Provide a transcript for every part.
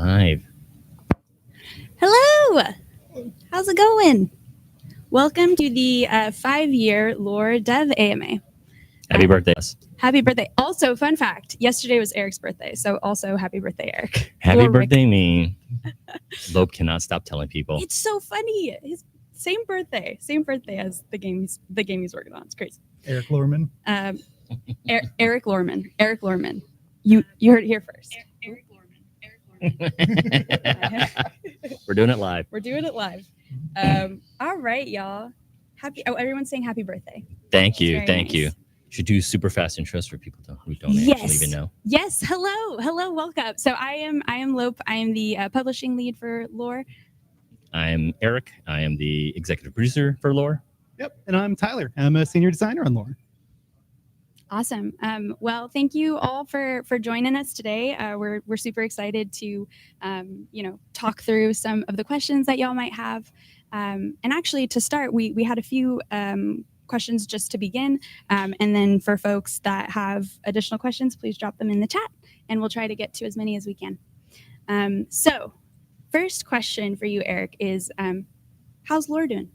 Live. Hello! How's it going? Welcome to the 5-year Lore Dev AMA. Happy birthday. Happy birthday. Also, fun fact, yesterday was Eric's birthday, so also happy birthday, Eric. Happy birthday, me. Loeb cannot stop telling people. It's so funny. His same birthday as the game he's working on. It's crazy. Eric Lorman. Eric Lorman. Eric Lorman. You heard it here first. Eric Lorman. We're doing it live. We're doing it live. All right, y'all. Everyone's saying happy birthday. Thank you. Very Thank nice. you. Should do super fast intros for people who don't Yes. actually even know. Yes. Hello. Welcome. So I am Lope. I am the publishing lead for Lore. I'm Eric. I am the executive producer for Lore. Yep. And I'm Tyler. I'm a senior designer on Lore. Awesome. Well, thank you all for joining us today. We're super excited to talk through some of the questions that y'all might have. And actually, to start, we had a few questions just to begin. And then for folks that have additional questions, please drop them in the chat, and we'll try to get to as many as we can. So, first question for you, Eric, is how's Lore doing?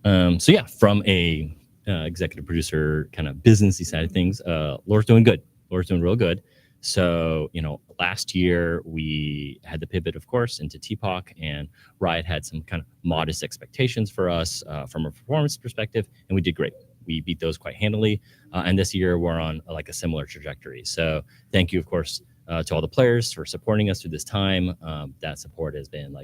From a executive producer kind of businessy side of things, Lore's doing good. Lore's doing real good. So, last year we had the pivot, of course, into TPOC, and Riot had some kind of modest expectations for us from a performance perspective, and we did great. We beat those quite handily. And this year we're on a similar trajectory. So thank you, of course, to all the players for supporting us through this time. That support has been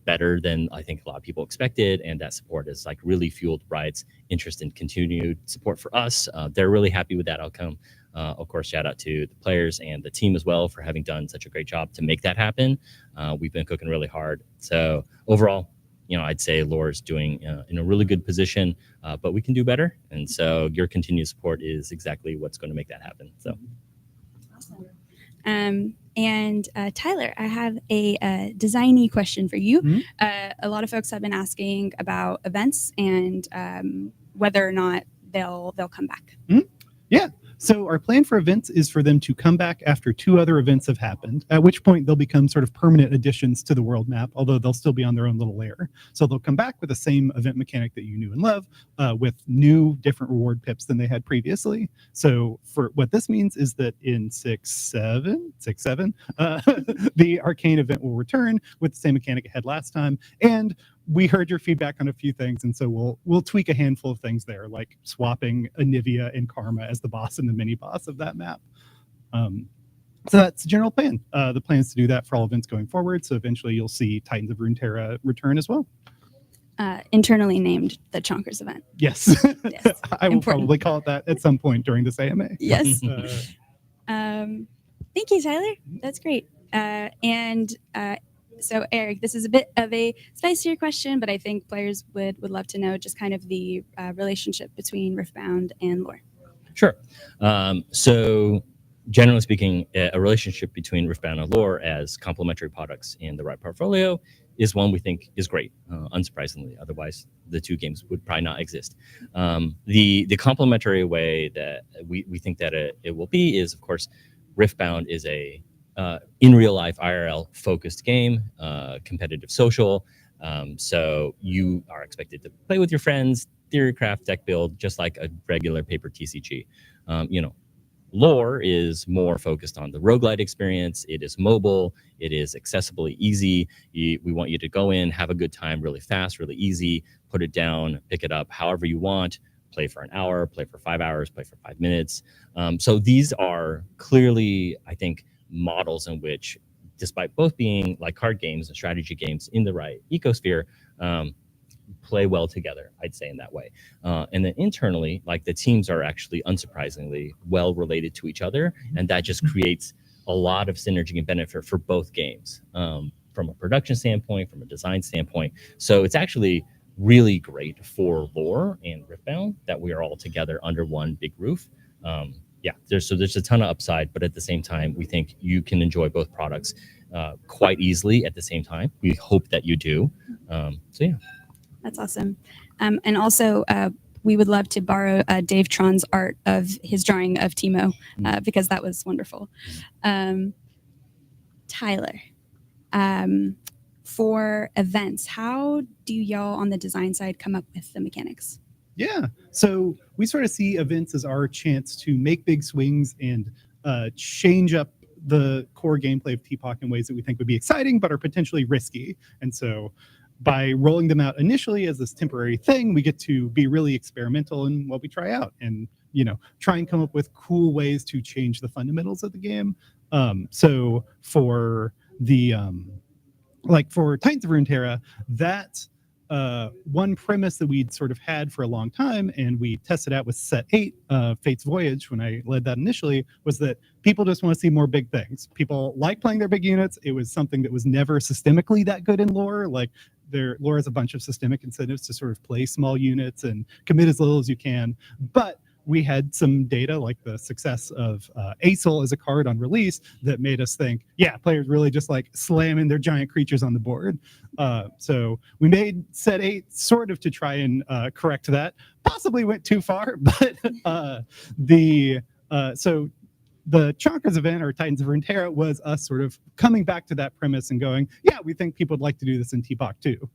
better than I think a lot of people expected, and that support has really fueled Riot's interest in continued support for us. They're really happy with that outcome. Of course, shout out to the players and the team as well for having done such a great job to make that happen. We've been cooking really hard. So overall, I'd say Lore's doing in a really good position, but we can do better. And so your continued support is exactly what's going to make that happen. So. Awesome. And Tyler, I have a designy question for you. Mm-hmm. A lot of folks have been asking about events and whether or not they'll come back. Mm-hmm. Yeah. So our plan for events is for them to come back after 2 other events have happened, at which point they'll become sort of permanent additions to the world map, although they'll still be on their own little layer. So they'll come back with the same event mechanic that you knew and love, with new, different reward pips than they had previously. So for what this means is that in 6.7, the arcane event will return with the same mechanic it had last time. And we heard your feedback on a few things, and so we'll tweak a handful of things there, like swapping Anivia and Karma as the boss and the mini boss of that map. So that's the general plan. The plan is to do that for all events going forward. So eventually you'll see Titans of Runeterra return as well. Internally named the Chonkers event. Yes, Yes. I will Important. probably call it that at some point during this AMA. Yes. Thank you, Tyler. That's great. So Eric, this is a bit of a spicier question, but I think players would love to know just kind of the relationship between Riftbound and Lore. Sure. So generally speaking, a relationship between Riftbound and Lore as complementary products in the Riot portfolio is one we think is great, unsurprisingly. Otherwise, the 2 games would probably not exist. The complementary way that we think that it will be is, of course, Riftbound is a in real life IRL focused game, competitive social. So you are expected to play with your friends, theorycraft, deck build, just like a regular paper TCG. Lore is more focused on the roguelite experience. It is mobile. It is accessibly easy. We want you to go in, have a good time really fast, really easy, put it down, pick it up however you want, play for an hour, play for 5 hours, play for 5 minutes. So these are clearly, I think, models in which, despite both being like card games and strategy games in the Riot ecosphere, play well together, I'd say, in that way. And then internally, the teams are actually unsurprisingly well related to each other, and that just creates a lot of synergy and benefit for both games, from a production standpoint, from a design standpoint. So it's actually really great for Lore and Riftbound that we are all together under one big roof. There's a ton of upside, but at the same time, we think you can enjoy both products quite easily at the same time. We hope that you do. That's awesome. And also, we would love to borrow Dave Tron's art of his drawing of Timo, because that was wonderful. Tyler, For events, how do y'all on the design side come up with the mechanics? Yeah. So we sort of see events as our chance to make big swings and change up the core gameplay of TPOC in ways that we think would be exciting but are potentially risky. And so by rolling them out initially as this temporary thing, we get to be really experimental in what we try out and, try and come up with cool ways to change the fundamentals of the game. So for the for Titans of Runeterra, that one premise that we'd sort of had for a long time, and we tested out with set 8, Fate's Voyage, when I led that initially, was that people just want to see more big things. People like playing their big units. It was something that was never systemically that good in lore. Like, their lore has a bunch of systemic incentives to sort of play small units and commit as little as you can. But we had some data, like the success of Acel as a card on release, that made us think, yeah, players really just like slamming their giant creatures on the board. So we made set 8 sort of to try and correct that. Possibly went too far, but so the Chakras event, or Titans of Runeterra, was us sort of coming back to that premise and going, yeah, we think people would like to do this in TPOC too.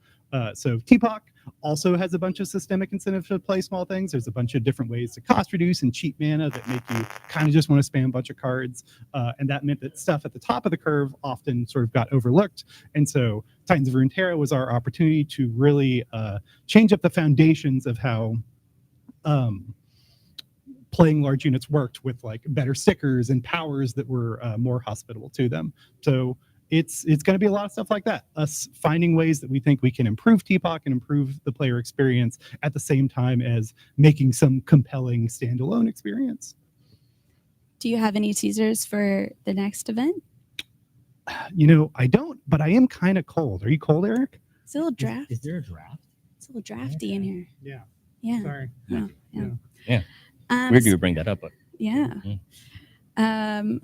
So TPOC also has a bunch of systemic incentives to play small things. There's a bunch of different ways to cost reduce and cheat mana that make you kind of just want to spam a bunch of cards. And that meant that stuff at the top of the curve often sort of got overlooked. And so Titans of Runeterra was our opportunity to really change up the foundations of how playing large units worked, with like better stickers and powers that were more hospitable to them. So it's going to be a lot of stuff like that. Us finding ways that we think we can improve TPOC and improve the player experience at the same time as making some compelling standalone experience. Do you have any teasers for the next event? I don't, but I am kind of cold. Are you cold, Eric? It's a little draft. Is there a draft? It's a little drafty in here. Yeah. Yeah. Sorry. Oh, yeah. Yeah. Weird you would bring that up, but yeah. That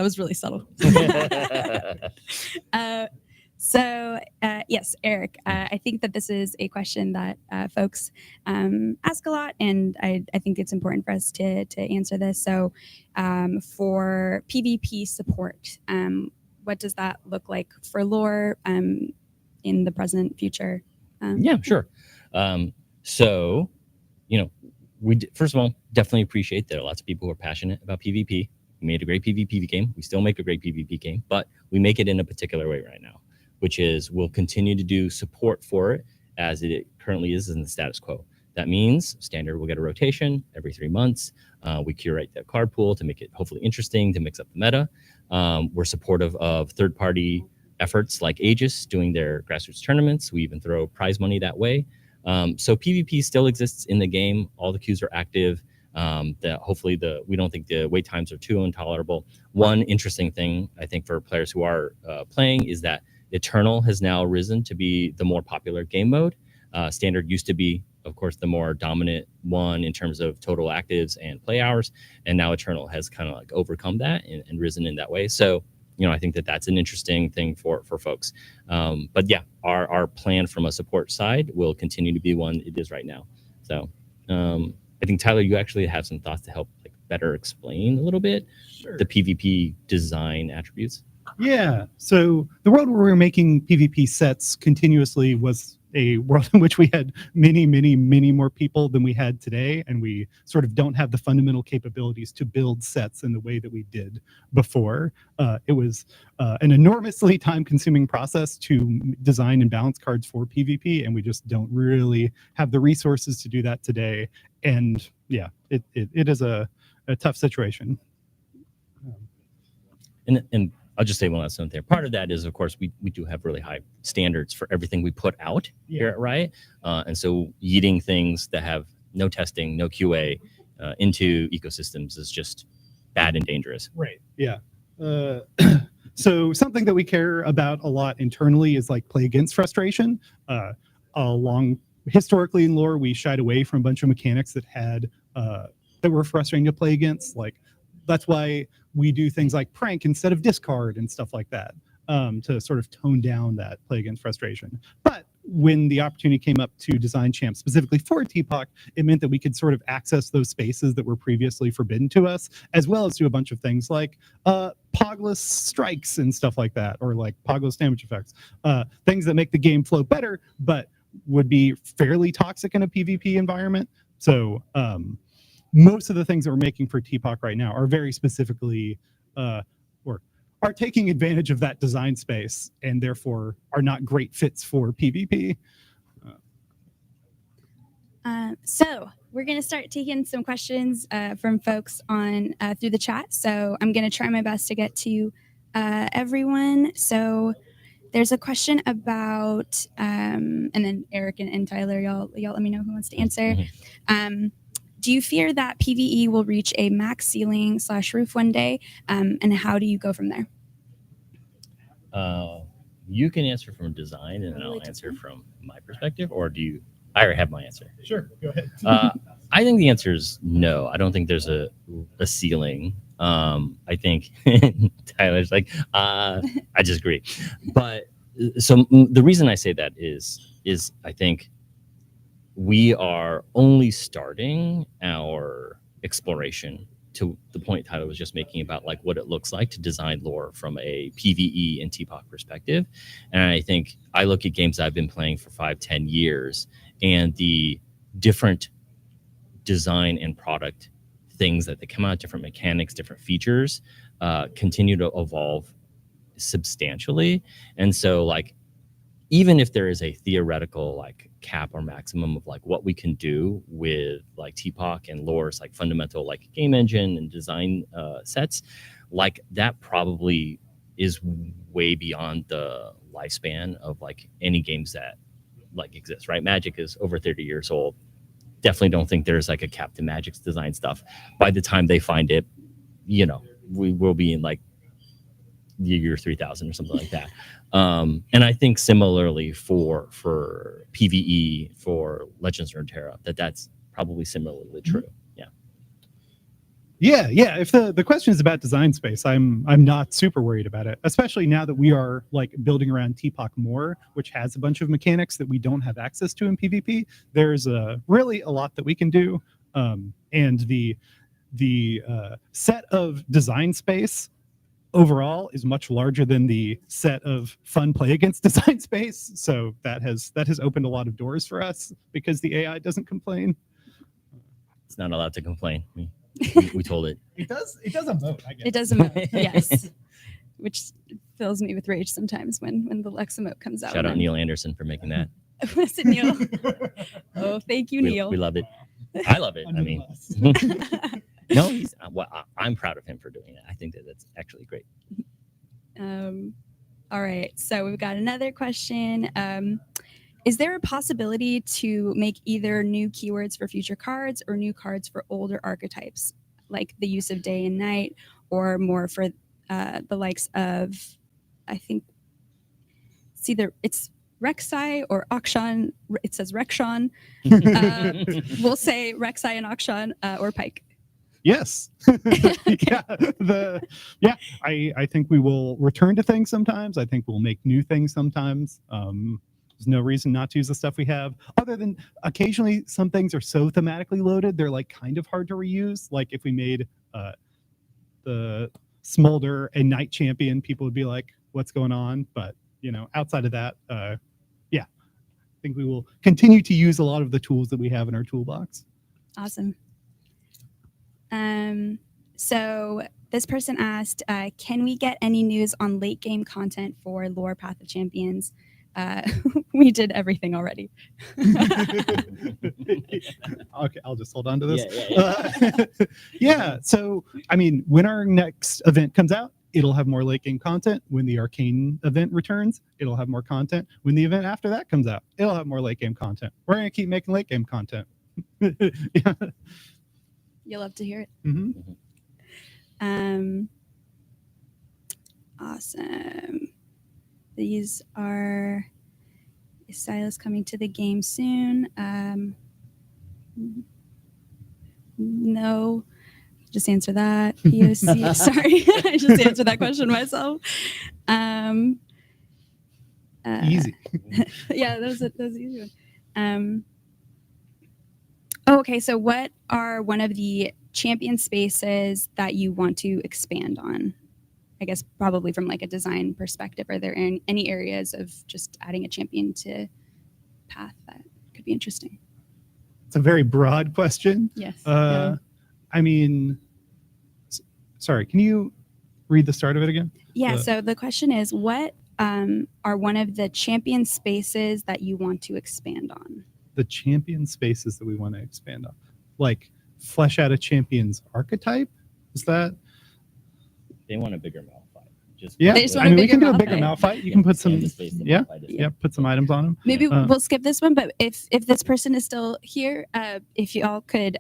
was really subtle. Yes, Eric, I think that this is a question that folks ask a lot, and I think it's important for us to answer this. So for PvP support, what does that look like for lore in the present future? Yeah, sure. So, first of all, definitely appreciate there are lots of people who are passionate about PvP. We made a great PvP game. We still make a great PvP game, but we make it in a particular way right now, which is we'll continue to do support for it as it currently is in the status quo. That means standard will get a rotation every 3 months. We curate the card pool to make it hopefully interesting, to mix up the meta. We're supportive of third-party efforts like Aegis doing their grassroots tournaments. We even throw prize money that way. So PvP still exists in the game. All the queues are active. That hopefully we don't think the wait times are too intolerable. One interesting thing I think for players who are playing is that Eternal has now risen to be the more popular game mode. Standard used to be, of course, the more dominant one in terms of total actives and play hours, and now Eternal has kind of like overcome that and risen in that way. So I think that that's an interesting thing for folks. But yeah, our plan from a support side will continue to be one it is right now. So I think, Tyler, you actually have some thoughts to help better explain a little bit the PvP design attributes. Yeah. So the world where we were making PvP sets continuously was a world in which we had many, many, many more people than we had today. And we sort of don't have the fundamental capabilities to build sets in the way that we did before. It was an enormously time-consuming process to design and balance cards for PvP, and we just don't really have the resources to do that today. And yeah, it is a tough situation. And I'll just say one last note there. Part of that is, of course, we do have really high standards for everything we put out here at Riot. And so yeeting things that have no testing, no QA into ecosystems is just bad and dangerous. Right. Yeah. So something that we care about a lot internally is play against frustration. Historically in lore, we shied away from a bunch of mechanics that were frustrating to play against. That's why we do things like prank instead of discard and stuff like that, to sort of tone down that play against frustration. But when the opportunity came up to design champs specifically for TPOC, it meant that we could sort of access those spaces that were previously forbidden to us, as well as do a bunch of things like pogless strikes and stuff like that, or like pogless damage effects, things that make the game flow better, but would be fairly toxic in a PvP environment. So most of the things that we're making for TPOC right now are very specifically or are taking advantage of that design space and therefore are not great fits for PvP. So we're going to start taking some questions from folks on through the chat. So I'm going to try my best to get to everyone. So there's a question about, and then Eric and Tyler, y'all let me know who wants to answer. Do you fear that PvE will reach a max ceiling / roof one day? And how do you go from there? You can answer from design, and then I'll answer from my perspective, or do you? I already have my answer. Sure, go ahead. I think the answer is no. I don't think there's a ceiling. I think Tyler's like, I disagree. But so the reason I say that is I think we are only starting our exploration to the point Tyler was just making about like what it looks like to design lore from a PvE and TPOC perspective. And I think I look at games I've been playing for 5-10 years and the different design and product things that they come out, different mechanics, different features, continue to evolve substantially. And so like, even if there is a theoretical like cap or maximum of like what we can do with like TPOC and lore's like fundamental like game engine and design sets, like that probably is way beyond the lifespan of like any games that like exist, right? Magic is over 30 years old. Definitely don't think there's like a cap to Magic's design stuff. By the time they find it, you know, we will be in like the year 3000 or something like that. And I think similarly for PvE, for Legends of Runeterra, that's probably similarly true. Yeah. If the question is about design space, I'm not super worried about it, especially now that we are like building around TPOC more, which has a bunch of mechanics that we don't have access to in PvP. There's really a lot that we can do, and the set of design space overall is much larger than the set of fun play against design space. So that has opened a lot of doors for us because the AI doesn't complain. It's not allowed to complain. We told it. It does emote, I guess. It does emote, yes. Which fills me with rage sometimes when the Lex emote comes out. Shout out Neil Anderson for making that. Was it Neil? Oh, thank you, Neil. We love it. I love it. I mean, no, I'm proud of him for doing it. I think that's actually great. All right. So we've got another question. Is there a possibility to make either new keywords for future cards or new cards for older archetypes, like the use of day and night, or more for the likes of, I think, it's Rek'Sai or Akshan. It says Rekshan. We'll say Rek'Sai and Akshan or Pike. Yes. I think we will return to things sometimes. I think we'll make new things sometimes. There's no reason not to use the stuff we have, other than occasionally some things are so thematically loaded they're like kind of hard to reuse. Like if we made the Smolder a Night Champion, people would be like, what's going on? But you know, outside of that, I think we will continue to use a lot of the tools that we have in our toolbox. Awesome. So this person asked, can we get any news on late game content for Lore Path of Champions? We did everything already. Okay, I'll just hold on to this. So, I mean, when our next event comes out, it'll have more late game content. When the Arcane event returns, it'll have more content. When the event after that comes out, it'll have more late game content. We're going to keep making late game content. Yeah. You'll love to hear it. Mm-hmm. Awesome. These are, is Silas coming to the game soon? No. Just answer that. POC. Sorry, I just answered that question myself. Easy. Yeah, that was an easy one. Okay, so what are one of the champion spaces that you want to expand on? I guess probably from like a design perspective. Are there any areas of just adding a champion to path that could be interesting? It's a very broad question. Yes. I mean, sorry, can you read the start of it again? Yeah. So the question is, what are one of the champion spaces that you want to expand on? The champion spaces that we want to expand on, like flesh out a champion's archetype. Is that? They want a bigger Malphite. Yeah, They just I want a mean, we can do a bigger bigger Malphite. You can put some, yeah, put some items on them. Maybe we'll skip this one, but if this person is still here, if you all could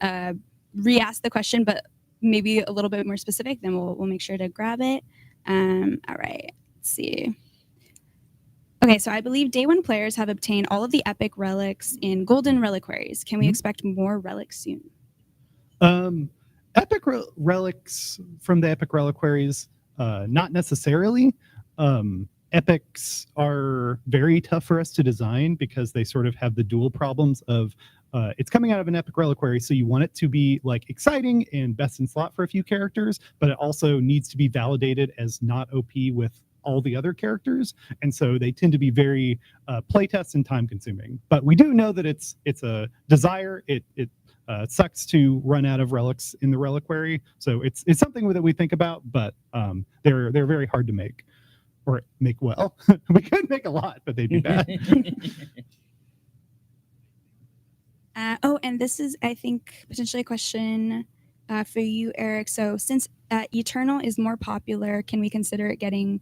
re-ask the question, but maybe a little bit more specific, then we'll make sure to grab it. All right, let's see. Okay, so I believe day one players have obtained all of the epic relics in golden reliquaries. Can we expect more relics soon? Epic relics from the epic reliquaries, not necessarily. Epics are very tough for us to design because they sort of have the dual problems of it's coming out of an epic reliquary, so you want it to be like exciting and best in slot for a few characters, but it also needs to be validated as not OP with all the other characters, and so they tend to be very playtest and time consuming. But we do know that it's a desire. It sucks to run out of relics in the reliquary, so it's something that we think about, but they're very hard to make or make well. We could make a lot, but they'd be bad. And this is, I think, potentially a question for you, Eric. So since Eternal is more popular, can we consider it getting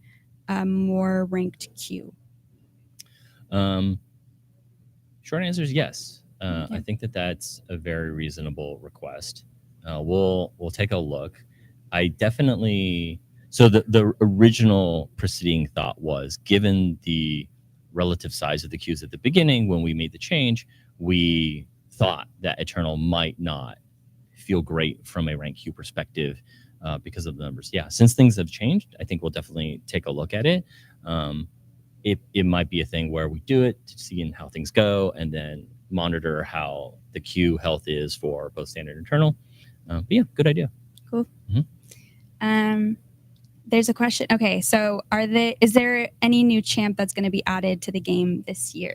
more ranked queue? Short answer is yes. Okay. I think that's a very reasonable request. We'll take a look. I definitely. So the original preceding thought was, given the relative size of the queues at the beginning when we made the change, we thought that Eternal might not feel great from a rank queue perspective because of the numbers. Yeah, since things have changed, I think we'll definitely take a look at it. It might be a thing where we do it to see how things go and then monitor how the queue health is for both standard and Eternal. But yeah, good idea. Cool. Mm-hmm. There's a question. Okay, so is there any new champ that's going to be added to the game this year?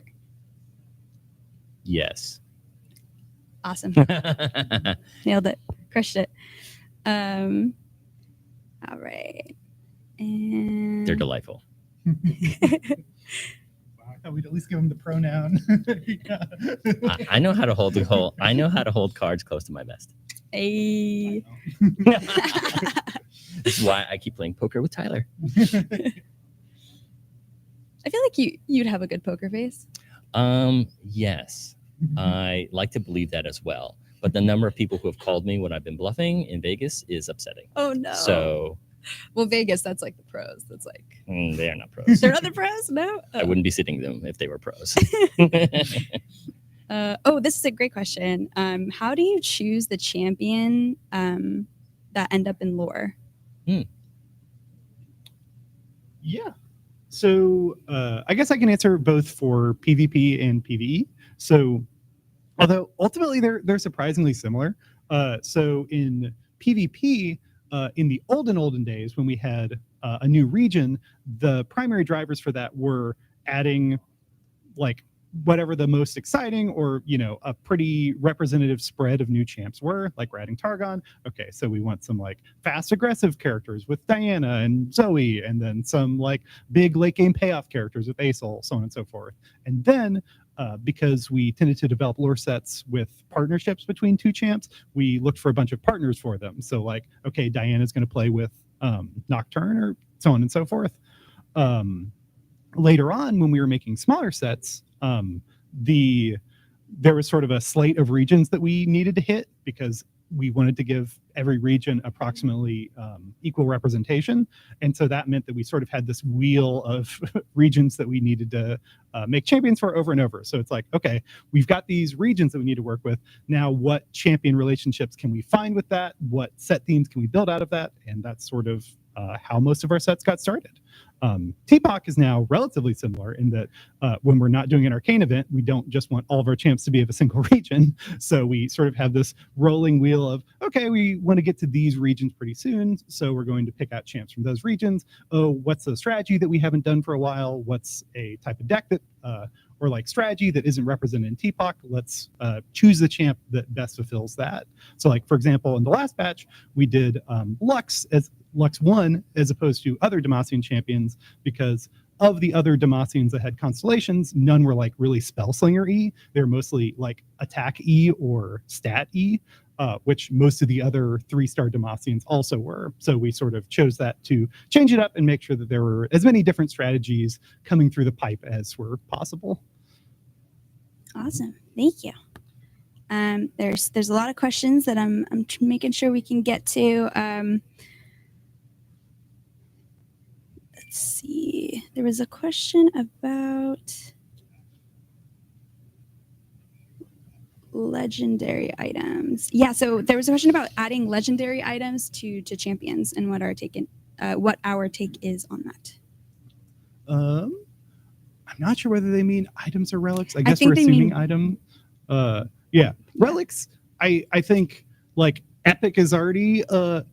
Yes. Awesome. Nailed it. Crushed it. All right. And They're delightful. Wow, I thought we'd at least give them the pronoun. I know how to hold I know how to hold cards close to my vest. Hey. This is why I keep playing poker with Tyler. I feel like you'd have a good poker face. Yes. I like to believe that as well. But the number of people who have called me when I've been bluffing in Vegas is upsetting. Oh no. So, well, Vegas, that's like the pros. That's like they are not pros. they're not the pros. No, I wouldn't be sitting them if they were pros. This is a great question. How do you choose the champion that end up in lore? Yeah. So I guess I can answer both for PvP and PvE. So although ultimately they're surprisingly similar. So in PvP, in the olden days when we had a new region, the primary drivers for that were adding like whatever the most exciting or a pretty representative spread of new champs were. Like we're adding Targon. Okay, so we want some like fast aggressive characters with Diana and Zoe, and then some like big late game payoff characters with Aesol, so on and so forth. And then because we tended to develop lore sets with partnerships between two champs, we looked for a bunch of partners for them. So like, okay, Diana's going to play with Nocturne or so on and so forth. Later on, when we were making smaller sets, there was sort of a slate of regions that we needed to hit because we wanted to give every region approximately equal representation. And so that meant that we sort of had this wheel of regions that we needed to make champions for over and over. So it's like, okay, we've got these regions that we need to work with. Now, what champion relationships can we find with that? What set themes can we build out of that? And that's sort of how most of our sets got started. TPOC is now relatively similar in that when we're not doing an arcane event, we don't just want all of our champs to be of a single region. So we sort of have this rolling wheel of, okay, we want to get to these regions pretty soon, so we're going to pick out champs from those regions. Oh, what's a strategy that we haven't done for a while? What's a type of deck that or like strategy that isn't represented in TPOC? Let's choose the champ that best fulfills that. So like, for example, in the last batch, we did Lux as Lux 1 as opposed to other Demacian champions, because of the other Demacians that had constellations, none were like really Spellslinger-y. They're mostly like attack-y or stat-y, which most of the other 3-star Demacians also were. So we sort of chose that to change it up and make sure that there were as many different strategies coming through the pipe as were possible. Awesome. Thank you. There's a lot of questions that I'm making sure we can get to. Let's see. There was a question about legendary items. Yeah, so there was a question about adding legendary items to champions and what our take is on that. I'm not sure whether they mean items or relics. I guess we're assuming item. Yeah, relics. I think like Epic is already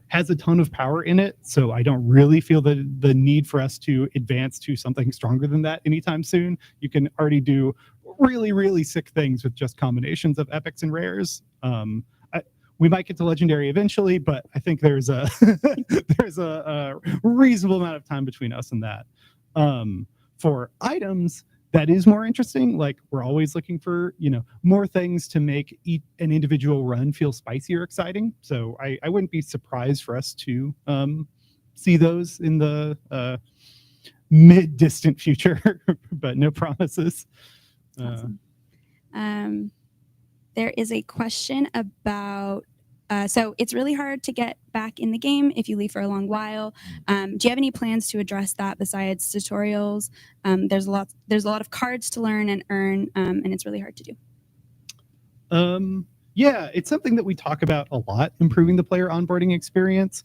has a ton of power in it, so I don't really feel the need for us to advance to something stronger than that anytime soon. You can already do really, really sick things with just combinations of epics and rares. We might get to legendary eventually, but I think there's a there's a reasonable amount of time between us and that. For items, that is more interesting. Like, we're always looking for, more things to make an individual run feel spicy or exciting. So I wouldn't be surprised for us to see those in the mid-distant future, but no promises. Awesome. There is a question about, so it's really hard to get back in the game if you leave for a long while. Do you have any plans to address that besides tutorials? There's a lot of cards to learn and earn, and it's really hard to do. Yeah, it's something that we talk about a lot, improving the player onboarding experience,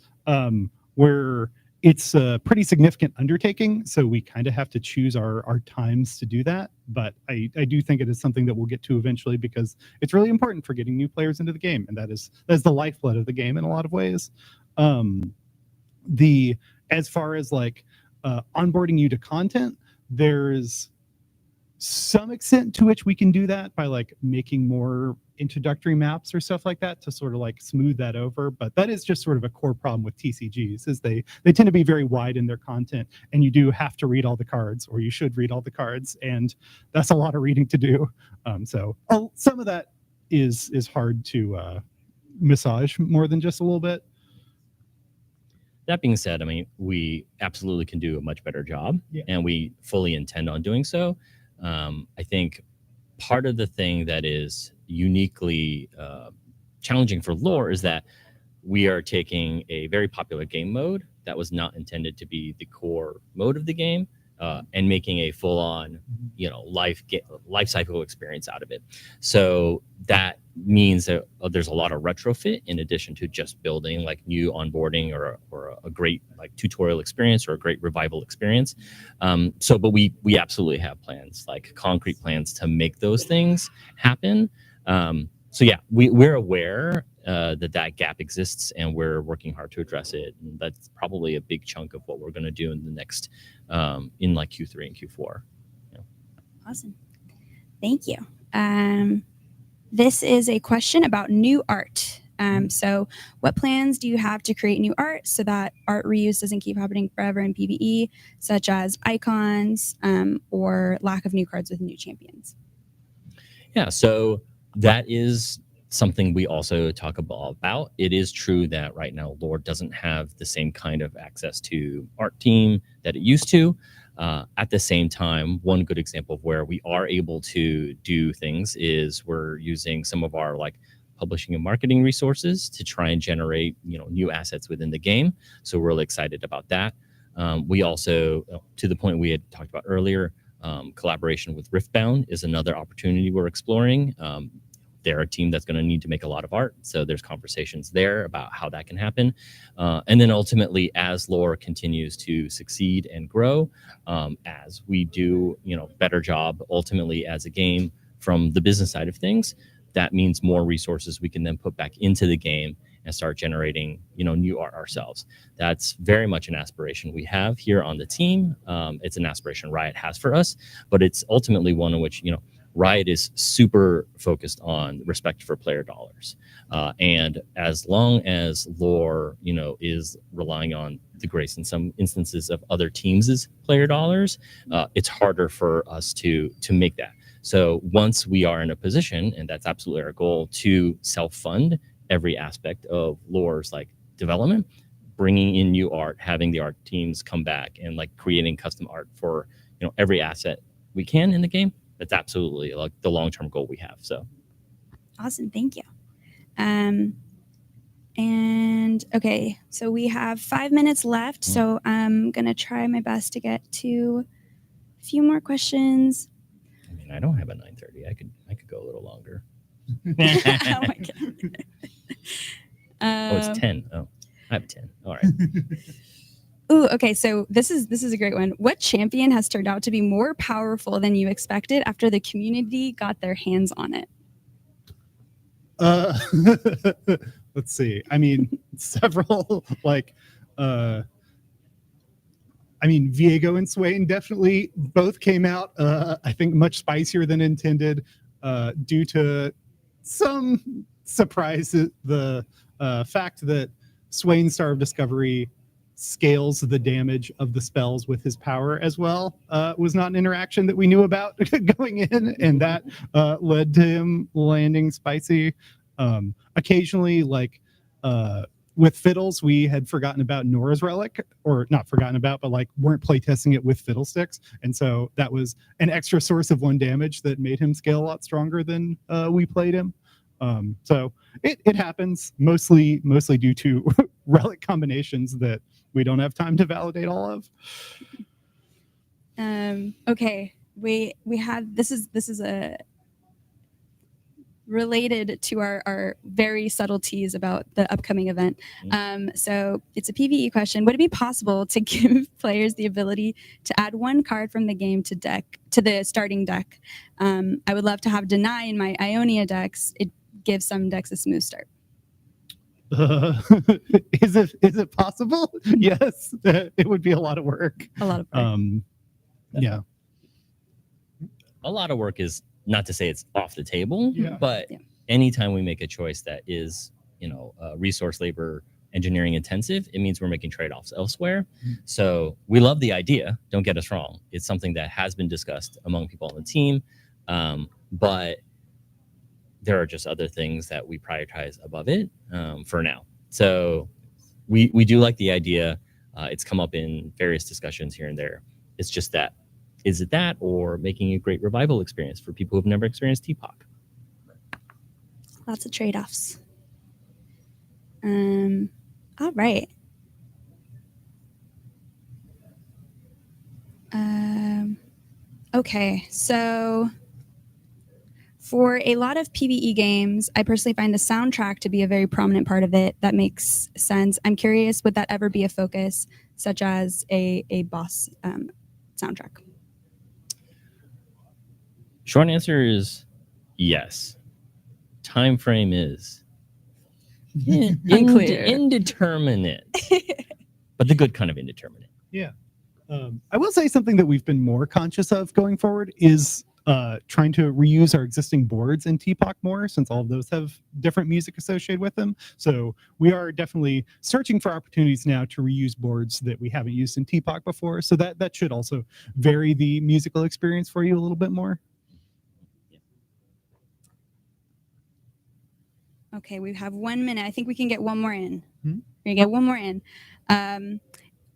where it's a pretty significant undertaking, so we kind of have to choose our times to do that. But I do think it is something that we'll get to eventually, because it's really important for getting new players into the game, and that's the lifeblood of the game in a lot of ways. As far as like onboarding you to content, there's some extent to which we can do that by like making more introductory maps or stuff like that to sort of like smooth that over. But that is just sort of a core problem with TCGs, is they tend to be very wide in their content, and you do have to read all the cards, or you should read all the cards, and that's a lot of reading to do. So some of that is hard to massage more than just a little bit. That being said, I mean, we absolutely can do a much better job, and we fully intend on doing so. I think part of the thing that is uniquely challenging for lore is that we are taking a very popular game mode that was not intended to be the core mode of the game, and making a full-on, life cycle experience out of it. So that means that there's a lot of retrofit in addition to just building like new onboarding or a great like tutorial experience or a great revival experience. But we absolutely have plans, like concrete plans, to make those things happen. So yeah, we're aware that gap exists, and we're working hard to address it. And that's probably a big chunk of what we're going to do in the next, in like Q3 and Q4. Yeah. Awesome. Thank you. This is a question about new art. So what plans do you have to create new art so that art reuse doesn't keep happening forever in PvE, such as icons or lack of new cards with new champions? Yeah, so that is something we also talk about. It is true that right now lore doesn't have the same kind of access to art team that it used to. At the same time, one good example of where we are able to do things is we're using some of our like publishing and marketing resources to try and generate new assets within the game. So we're really excited about that. We also, to the point we had talked about earlier, collaboration with Riftbound is another opportunity we're exploring. they're a team that's going to need to make a lot of art. So there's conversations there about how that can happen. And then ultimately, as lore continues to succeed and grow, as we do, better job ultimately as a game from the business side of things, that means more resources we can then put back into the game and start generating, new art ourselves. That's very much an aspiration we have here on the team. It's an aspiration Riot has for us, but it's ultimately one in which, Riot is super focused on respect for player dollars. And as long as lore, is relying on the grace in some instances of other teams' player dollars, it's harder for us to make that. So once we are in a position, and that's absolutely our goal, to self-fund every aspect of lore's like development, bringing in new art, having the art teams come back and like creating custom art for every asset we can in the game, that's absolutely like the long-term goal we have. So awesome, thank you. And okay, so we have 5 minutes left, so I'm gonna try my best to get to a few more questions. I mean, I don't have a 9:30. I could go a little longer. Oh my god. Oh, it's 10. Oh, I have 10. All right. Ooh, okay. So this is a great one. What champion has turned out to be more powerful than you expected after the community got their hands on it? Let's see. I mean, several Viego and Swain definitely both came out, I think, much spicier than intended, due to some surprises. The fact that Swain's Star of Discovery scales the damage of the spells with his power as well was not an interaction that we knew about going in, and that led to him landing spicy. Occasionally, with Fiddles, we had forgotten about Nora's Relic, or not forgotten about, but weren't playtesting it with Fiddlesticks. And so that was an extra source of 1 damage that made him scale a lot stronger than we played him. So it happens mostly due to relic combinations that we don't have time to validate all of. Okay, we have this is a related to our very subtleties about the upcoming event. So it's a PvE question. Would it be possible to give players the ability to add 1 card from the game to the starting deck? I would love to have Deny in my Ionia decks. It gives some decks a smooth start. Is it possible? Yes, it would be a lot of work. A lot of work. Yeah. A lot of work is not to say it's off the table, but anytime we make a choice that is, resource, labor, engineering intensive, it means we're making trade-offs elsewhere. So we love the idea. Don't get us wrong. It's something that has been discussed among people on the team, but there are just other things that we prioritize above it for now. So we do like the idea. It's come up in various discussions here and there. It's just that, is it that or making a great revival experience for people who've never experienced TPOC? Lots of trade-offs. All right. Okay, so for a lot of PvE games, I personally find the soundtrack to be a very prominent part of it. That makes sense. I'm curious, would that ever be a focus, such as a boss soundtrack? Short answer is yes. Time frame is unclear, indeterminate, but the good kind of indeterminate. Yeah. I will say something that we've been more conscious of going forward is trying to reuse our existing boards in TPOC more, since all of those have different music associated with them. So we are definitely searching for opportunities now to reuse boards that we haven't used in TPOC before. So that should also vary the musical experience for you a little bit more. Okay, we have 1 minute. I think we can get one more in. Hmm? We're gonna get one more in.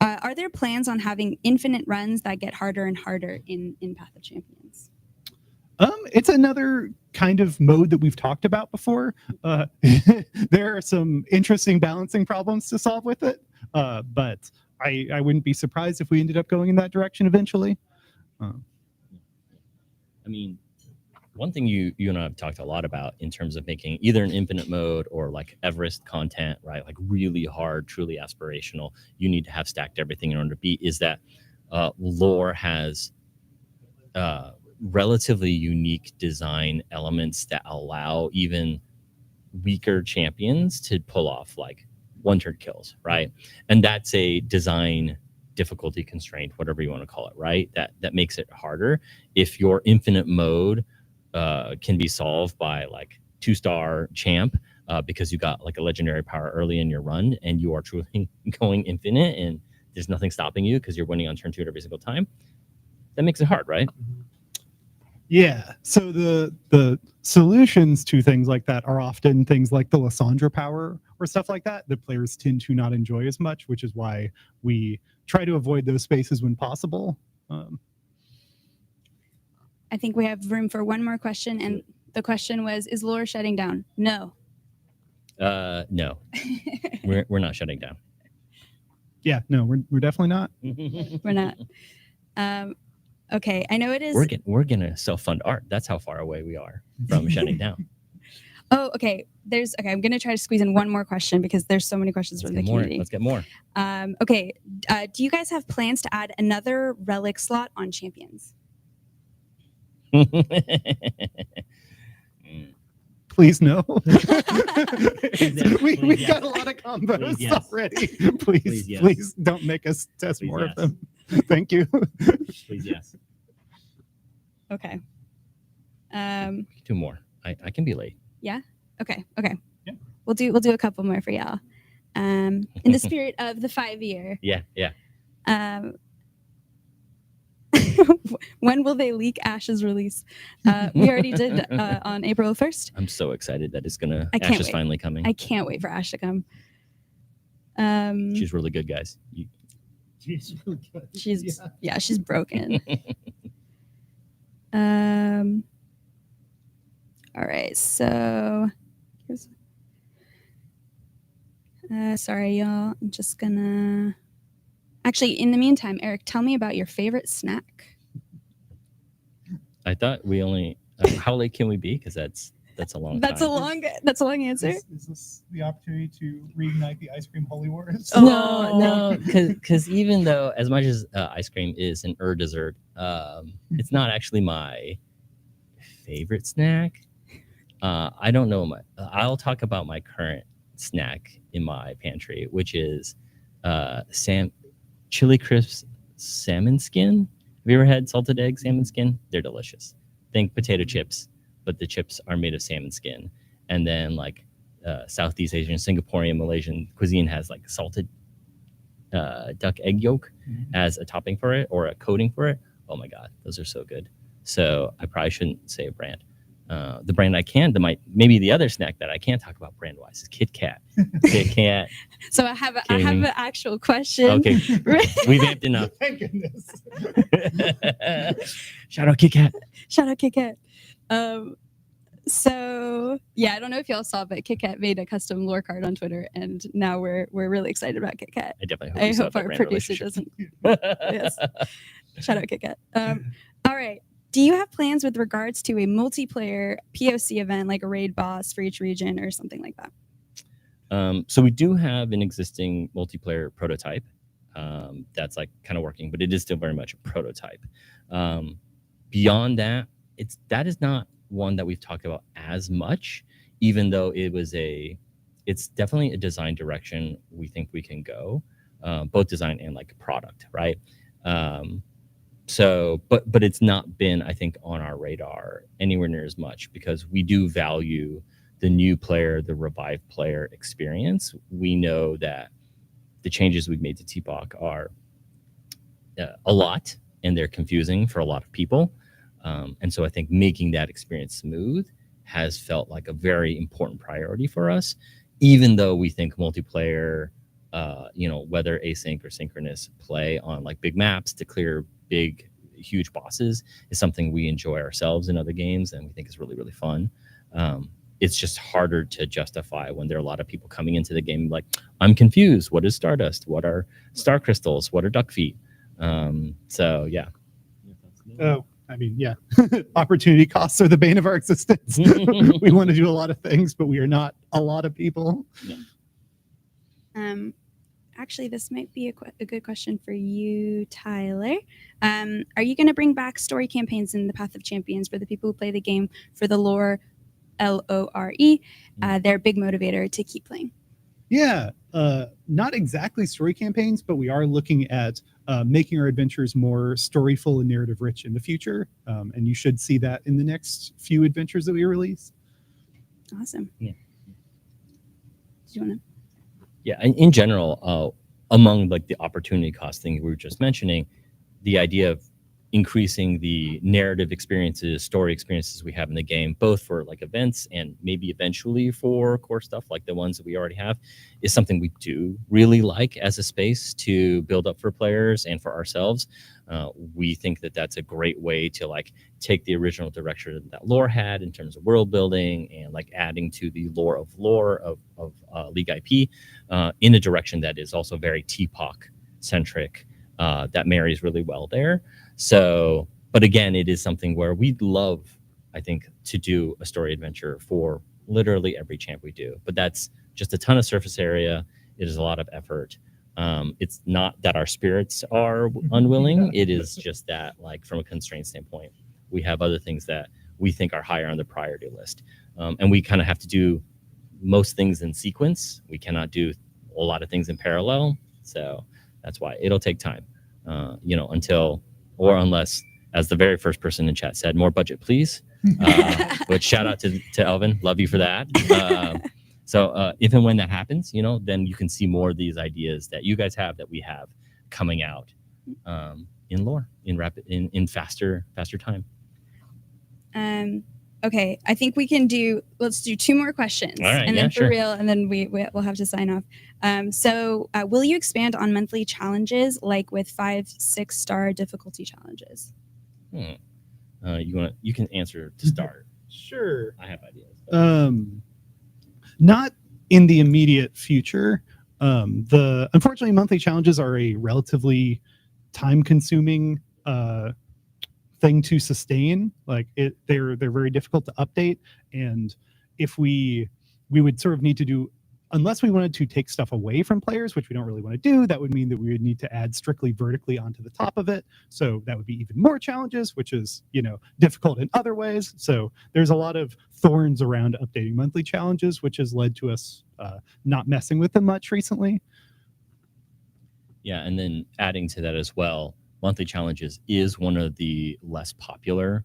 Are there plans on having infinite runs that get harder and harder in Path of Champions? It's another kind of mode that we've talked about before. There are some interesting balancing problems to solve with it, but I wouldn't be surprised if we ended up going in that direction eventually. I mean, one thing you and I have talked a lot about in terms of making either an infinite mode or like Everest content, right? Like really hard, truly aspirational. You need to have stacked everything in order to beat. Is that lore has relatively unique design elements that allow even weaker champions to pull off like one-turn kills, right? And that's a design difficulty constraint, whatever you want to call it, right? That makes it harder. If your infinite mode can be solved by like 2-star champ because you got like a legendary power early in your run and you are truly going infinite and there's nothing stopping you because you're winning on turn 2 every single time, that makes it hard, right? Yeah. So the solutions to things like that are often things like the Lysandra power or stuff like that players tend to not enjoy as much, which is why we try to avoid those spaces when possible. I think we have room for one more question, and the question was, is lore shutting down? No. No. We're not shutting down. Yeah, no, we're definitely not. We're not. Okay, I know it is. We're gonna self-fund art. That's how far away we are from shutting down. Oh, okay. I'm gonna try to squeeze in one more question because there's so many questions from the community. Let's get more. Okay. Do you guys have plans to add another relic slot on champions? Please no. Yes, We've got a lot of combos yes. already. Please, yes. Please don't make us test Please, more yes. of them. Thank you. Please, yes. Okay. 2 more. I can be late. Okay. Yeah. We'll do a couple more for y'all. In the spirit of the 5-year. Yeah. When will they leak Ash's release? We already did on April 1st. I'm so excited that it's gonna. I can't Ash is wait. finally coming. I can't wait for Ash to come. She's really good, guys. She's really good. She's broken. All right, so here's sorry y'all, I'm just gonna actually, in the meantime, Eric, tell me about your favorite snack. I thought we only how late can we be, because that's a long That's time. a long answer. Is this the opportunity to reignite the ice cream holy wars? No, because even though as much as ice cream is an dessert, it's not actually my favorite snack. I don't know I'll talk about my current snack in my pantry, which is chili crisps salmon skin. Have you ever had salted egg salmon skin? They're delicious. Think potato chips, but the chips are made of salmon skin. And then like Southeast Asian, Singaporean, Malaysian cuisine has like salted duck egg yolk as a topping for it or a coating for it. Oh my God, those are so good. So I probably shouldn't say a brand. The brand I can, maybe the other snack that I can't talk about brand wise is Kit Kat. Kit Kat. So I have an actual question. Okay, we've amped enough. Thank goodness. Shout out Kit Kat. Shout out Kit Kat. So yeah, I don't know if y'all saw, but Kit Kat made a custom lore card on Twitter, and now we're really excited about Kit Kat. I definitely hope, Hope our producer doesn't. Yes. Shout out Kit Kat. All right. Do you have plans with regards to a multiplayer POC event, like a raid boss for each region or something like that? So we do have an existing multiplayer prototype that's like kind of working, but it is still very much a prototype. Beyond that, that is not one that we've talked about as much, even though it's definitely a design direction we think we can go, both design and like product, right? So, but it's not been, I think, on our radar anywhere near as much because we do value the new player, the revived player experience. We know that the changes we've made to TPOC are a lot, and they're confusing for a lot of people. And so I think making that experience smooth has felt like a very important priority for us, even though we think multiplayer, whether async or synchronous play on like big maps to clear big, huge bosses is something we enjoy ourselves in other games and we think is really, really fun. It's just harder to justify when there are a lot of people coming into the game like, I'm confused. What is Stardust? What are star crystals? What are duck feet? So yeah. I mean, yeah, opportunity costs are the bane of our existence. We want to do a lot of things, but we are not a lot of people. Actually, this might be a good question for you, Tyler. Are you going to bring back story campaigns in the Path of Champions for the people who play the game for the lore, LORE? They're a big motivator to keep playing. Yeah, not exactly story campaigns, but we are looking at making our adventures more storyful and narrative rich in the future. And you should see that in the next few adventures that we release. Awesome. Yeah. Do you want to? Yeah, in general, among like the opportunity cost thing we were just mentioning, the idea of increasing the narrative experiences, story experiences we have in the game, both for like events and maybe eventually for core stuff like the ones that we already have, is something we do really like as a space to build up for players and for ourselves. We think that that's a great way to like take the original direction that lore had in terms of world building and like adding to the lore of League IP in a direction that is also very TPOC centric, that marries really well there. So, but again, it is something where we'd love, I think, to do a story adventure for literally every champ we do. But that's just a ton of surface area. It is a lot of effort. It's not that our spirits are unwilling. It is just that, like, from a constraint standpoint, we have other things that we think are higher on the priority list. And we kind of have to do most things in sequence. We cannot do a lot of things in parallel. So that's why it'll take time, until or unless, as the very first person in chat said, more budget, please. But shout out to Elvin. Love you for that. So if and when that happens, then you can see more of these ideas that you guys have that we have coming out in lore, in faster time. Okay, I think we can let's do 2 more questions. All right, and then sure. real, and then we'll have to sign off. So will you expand on monthly challenges like with 5-6 star difficulty challenges? You can answer to start. Sure. I have ideas. Not in the immediate future. Unfortunately, monthly challenges are a relatively time-consuming thing to sustain. Like they're very difficult to update, and if we would sort of need to do, unless we wanted to take stuff away from players, which we don't really want to do, that would mean that we would need to add strictly vertically onto the top of it. So that would be even more challenges, which is, difficult in other ways. So there's a lot of thorns around updating monthly challenges, which has led to us not messing with them much recently. Yeah, and then adding to that as well, monthly challenges is one of the less popular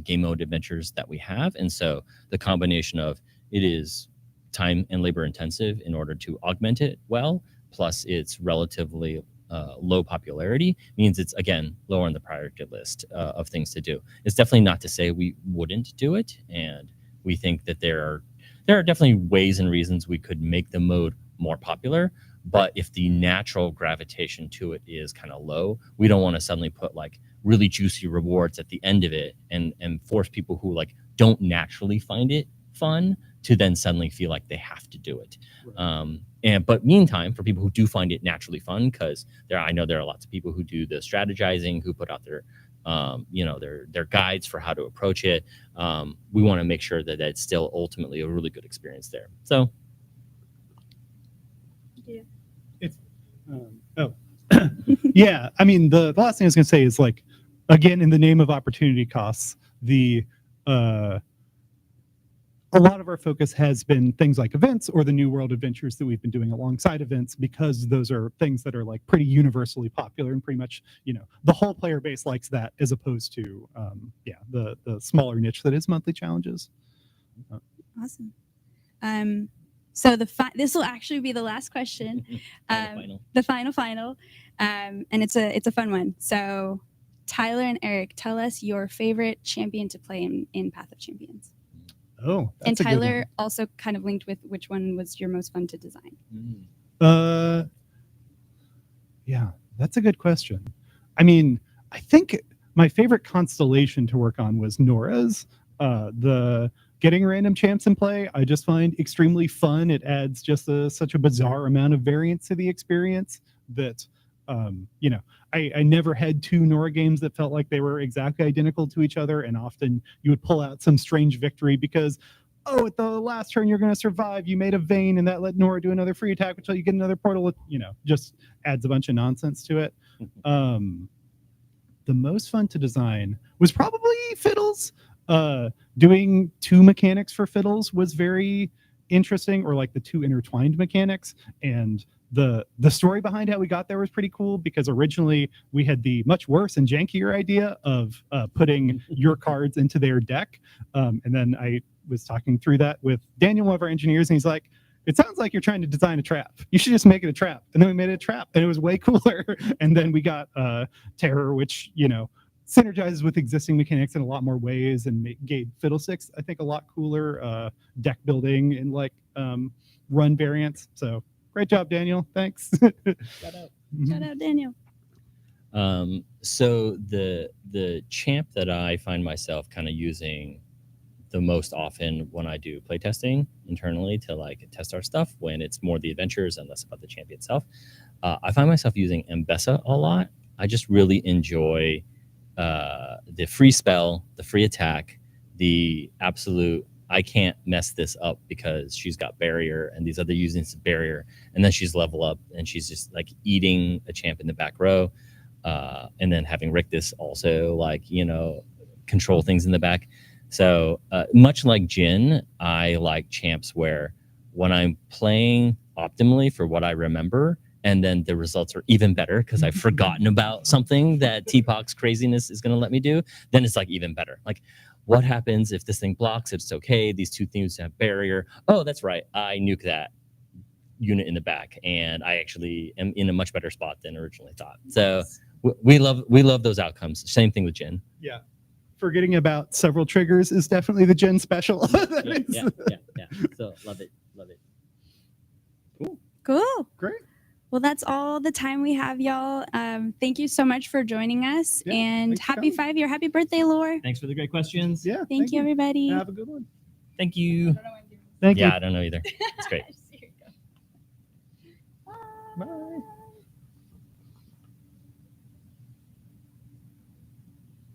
game mode adventures that we have. And so the combination of it is time and labor intensive in order to augment it well, plus it's relatively low popularity, means it's, again, lower on the priority list of things to do. It's definitely not to say we wouldn't do it, and we think that there are definitely ways and reasons we could make the mode more popular. But if the natural gravitation to it is kind of low, we don't want to suddenly put like really juicy rewards at the end of it and force people who like don't naturally find it fun to then suddenly feel like they have to do it. Right. But meantime, for people who do find it naturally fun, because I know there are lots of people who do the strategizing, who put out their their guides for how to approach it. We want to make sure that it's still ultimately a really good experience there. So. Yeah. Yeah, I mean, the last thing I was going to say is, like, again, in the name of opportunity costs, a lot of our focus has been things like events or the New World adventures that we've been doing alongside events, because those are things that are like pretty universally popular and pretty much, the whole player base likes that, as opposed to, the smaller niche that is monthly challenges. Awesome. So this will actually be the last question, the final, and it's a fun one. So Tyler and Eric, tell us your favorite champion to play in Path of Champions. Oh, that's and a good Tyler one. Also kind of linked with which one was your most fun to design. Yeah, that's a good question. I mean, I think my favorite constellation to work on was Nora's. The getting random champs in play, I just find extremely fun. It adds just such a bizarre amount of variance to the experience that You know, I never had two Nora games that felt like they were exactly identical to each other, and often you would pull out some strange victory because, oh, at the last turn you're going to survive. You made a vein, and that let Nora do another free attack until you get another portal. You know, just adds a bunch of nonsense to it. The most fun to design was probably Fiddles. Doing two mechanics for Fiddles was very interesting, or like the two intertwined mechanics, and the story behind how we got there was pretty cool, because originally we had the much worse and jankier idea of putting your cards into their deck, and then I was talking through that with Daniel, one of our engineers, and he's like, it sounds like you're trying to design a trap. You should just make it a trap. And then we made it a trap, and it was way cooler. And then we got Terror, which, you know, synergizes with existing mechanics in a lot more ways and gave Fiddlesticks, I think, a lot cooler deck building and like run variants. So great job, Daniel. Thanks. Shout out. Shout out, Daniel. So the champ that I find myself kind of using the most often when I do playtesting internally to like test our stuff, when it's more the adventures and less about the champion itself, I find myself using Mbessa a lot. I just really enjoy the free spell, the free attack, the absolute I can't mess this up because she's got barrier and these other using this barrier, and then she's level up and she's just like eating a champ in the back row, and then having Rictus also like, you know, control things in the back. So much like Jin, I like champs where when I'm playing optimally for what I remember, and then the results are even better because I've forgotten about something that T-Pox craziness is going to let me do, then it's like even better. Like, what happens if this thing blocks? It's okay. These two things have barrier. Oh, that's right. I nuke that unit in the back, and I actually am in a much better spot than originally thought. So we love those outcomes. Same thing with Jin. Yeah. Forgetting about several triggers is definitely the Gen special. yeah. So love it. Cool. Great. Well, that's all the time we have, y'all. Thank you so much for joining us, Yeah, and thanks for happy coming. 5 year, happy birthday, Lore. Thanks for the great questions. Yeah. Thank you, everybody. Have a good one. Thank you. Thank you. Yeah, I don't know either. It's great.